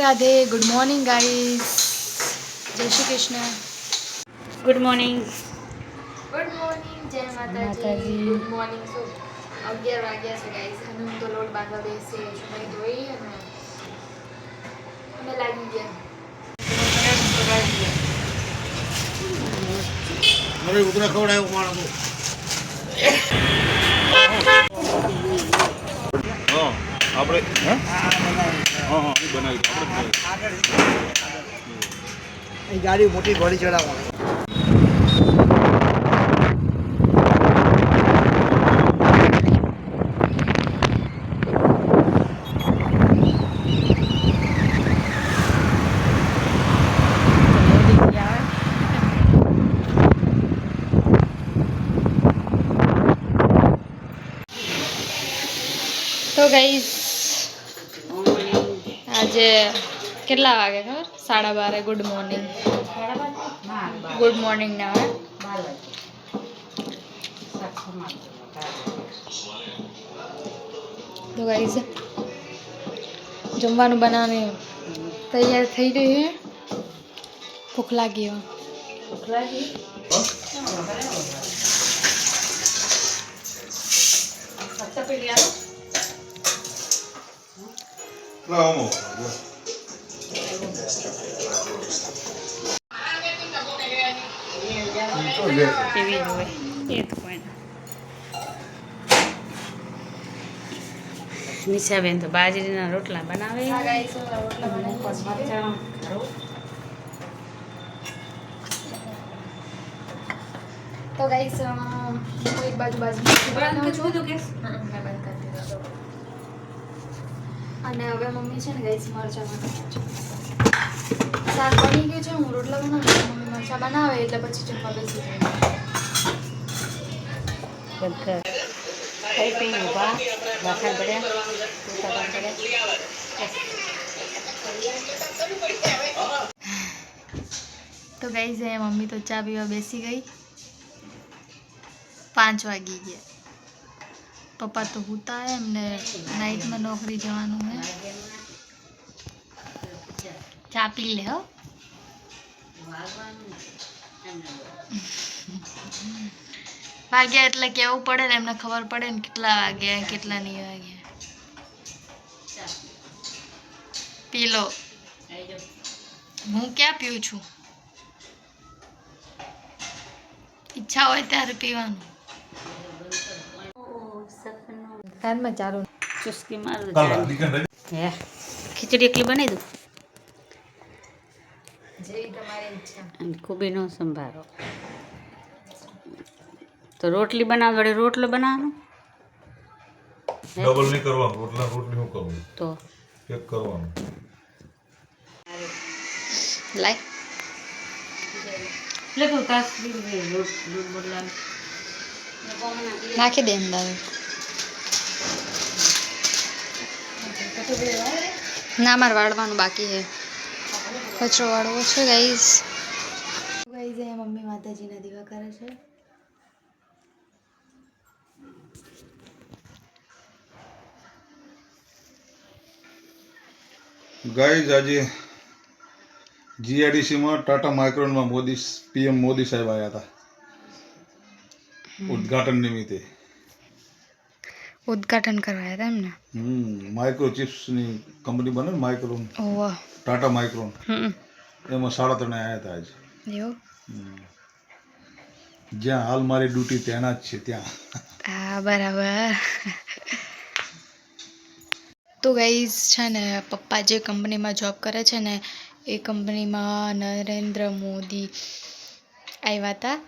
Radhe good morning guys जय Shri Krishna good morning जय माताजी गुड मॉर्निंग सो 11 વાગ્યા છે ગાઈસ અને હું તો લોટ બાંધવા બેસી છું મેં ધોઈ અને અમે લાગી ગયા અરે ઉતરા ખવડાયો માણસો હા આપણે હા હા બનાવી આપણે ગાડી મોટી ઘોડી ચડાવવાની તો ગાઈસ આજે કેટલા વાગે ખબર 12:30 ગુડ મોર્નિંગ ના તો ગાઈસ જમવાનું બનાવને તૈયાર થઈ રહ્યું છે ભૂખ લાગી લાવો ટીવી જોવે એ તો કોઈ નિશાબેન તો બાજરીના રોટલા બનાવે તો ગાઈસ હું એક બાજુ બનાવું છું અને હવે મમ્મી છે ને ગાઈસ મરચાં બનાવે છે શાક બની ગયું છે હું રોટલા બનાવું છું મમ્મી મરચાં બનાવે એટલે પછી જમવા બેસી જાય કઈ કઈ ઊભા વાસણ પડ્યા તો ગાઈસ મમ્મી તો ચા પીવા બેસી ગઈ 5 વાગી ગયા પપ્પા તો હુતા હે એમને નાઇટમાં નોકરી જવાનું હે ચા પી લે હો વાગ્યા એટલે કેવું પડે ને એમને ખબર પડે ને કેટલા વાગ્યા કેટલા નહીં વાગ્યા પી લો હું ક્યાં પીઉં છું ઈચ્છા હોય ત્યારે પીવાનું કાનમાં ચાલુ ચુસ્કી મારું હે ખીચડી એકલી બનાવી દઉં જેવી તમારી ઈચ્છા અને ખૂબીનો સંભારો તો રોટલી બનાવ વડે રોટલો બનાવવાનો ડબલ નહીં કરવાનું રોટલી હું કરું તો એક કરવાનું લાય લેકો કાશ્મીર રોટ બોલા નાખી દે અંદર ના મારે વાળવાનું બાકી છે કચરો વાળવો છે ગાઈસ મમ્મી માતાજીના દીવા કરે છે ગાઈઝ આજે જીઆઈડીસીમાં ટાટા માઇક્રોનમાં પીએમ મોદી સાહેબ આવ્યા હતા ઉદ્ઘાટન નિમિત્તે ઉદ્ઘાટન કરવાયા હતા એમને માઇક્રોચિપ્સની કંપની બને ને માઇક્રોન ઓહ ટાટા માઇક્રોન એમાં 3.5 આવ્યા હતા આજે એવું જ્યાં હાલ મારી ડ્યુટી ત્યાંના જ છે ત્યાં હા બરાબર તો ગાઈઝ છે ને પપ્પા જે કંપનીમાં જોબ કરે છે ને એ કંપનીમાં નરેન્દ્ર મોદી આવ્યા હતા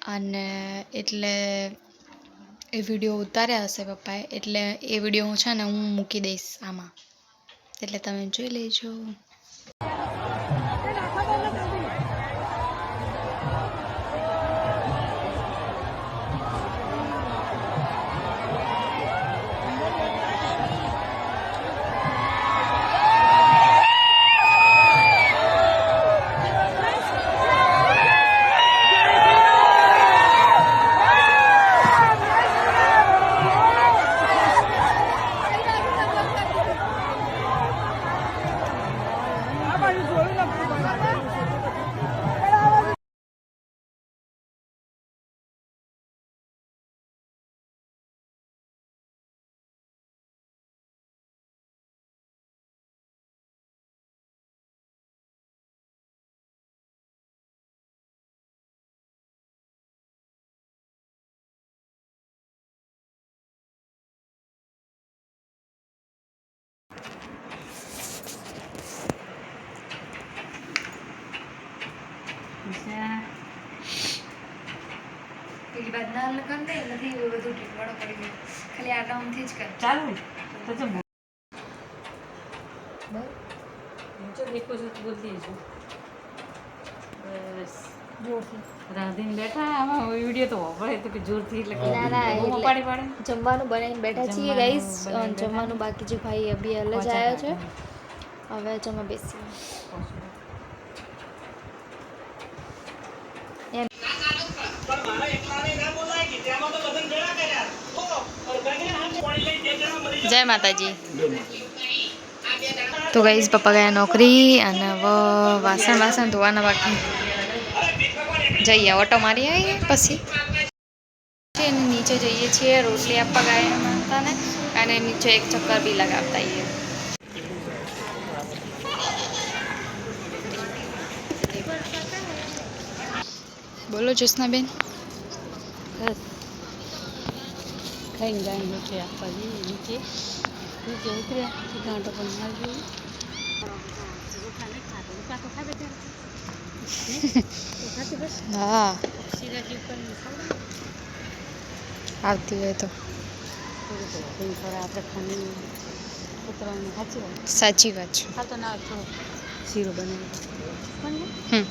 અને એટલે એ વિડીયો ઉતાર્યા હશે પપ્પાએ એટલે એ વિડીયો હું છે ને હું મૂકી દઈશ આમાં એટલે તમે જોઈ લેજો પેલી બાદ ના લગન ને નથી એવું બધું ઠીકવાડો પડી ગયો ખાલી આ ડાઉનથી જ કર ચાલુ તો જો બસ જો દેખો છો તો બોલતી છું બસ જોરથી રાંધીને બેઠા આમાં વિડીયો તો વપરાય તો કે જોરથી એટલે ના ના બૂમો એટલે પાડી પાડે જમવાનું બનાવીને બેઠા છીએ ગાઈસ જમવાનું બાકી છે ભાઈ અભી અલગ જ આવ્યો છે હવે જમવા બેસી જય માતાજી તો ગાઈસ પપ્પા ગયા નોકરી અને હવે વાસણ ધોવાના બાકી જઈએ ઓટો મારી આવીએ પછી નીચે જઈએ છીએ રોટલી આપવા ગયા માતાને અને નીચે એક ચક્કર બી લગાવતા આવીએ બોલો જ્યોત્સનાબેન ખાઈને ગાય રોટલી આપવા જઈએ નીચે નીચે ઉતર્યા ગાંઠો પણ મારી હા આવતી હોય તો આપણે ખાની કૂતરાને સાચી વાત સાચી વાત છે ખાતો ના હોય થોડો શીરો બનાવી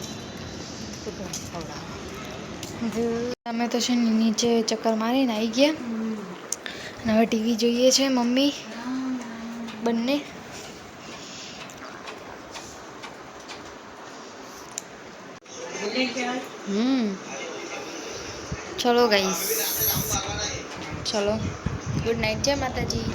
કૂતરા ખવડાવે અમે તો છે ને નીચે ચક્કર મારીને આવી ગયા અને હવે ટીવી જોઈએ છે મમ્મી બંને ચલો ગાઈસ ચલો ગુડ નાઇટ જય માતાજી